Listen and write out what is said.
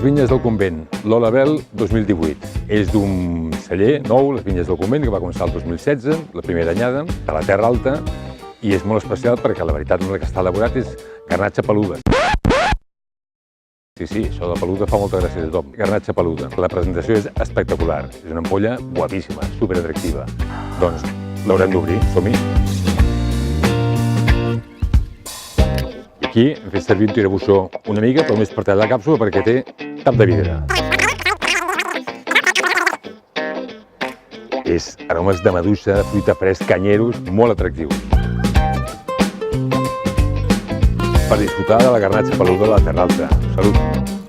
vinyes del convent, l'Olabel 2018. És d'un celler nou, les vinyes del convent, que va començar el 2016, la primera anyada, de la Terra Alta, i és molt especial perquè la veritat amb la que està elaborat és garnatxa peluda. Sí, això de peluda fa molta gràcia a tothom. Garnatxa peluda. La presentació és espectacular. És una ampolla guapíssima, superatractiva. Doncs l'haurem d'obrir, som-hi. Aquí hem fet servir un tirabuixó una mica, però més per tallar la càpsula perquè té tap de vidre. És aromes de maduixa, fruita fresca, canyeros, molt atractius. Per disfrutar de la garnatxa peluda de la Terra Alta. Salut!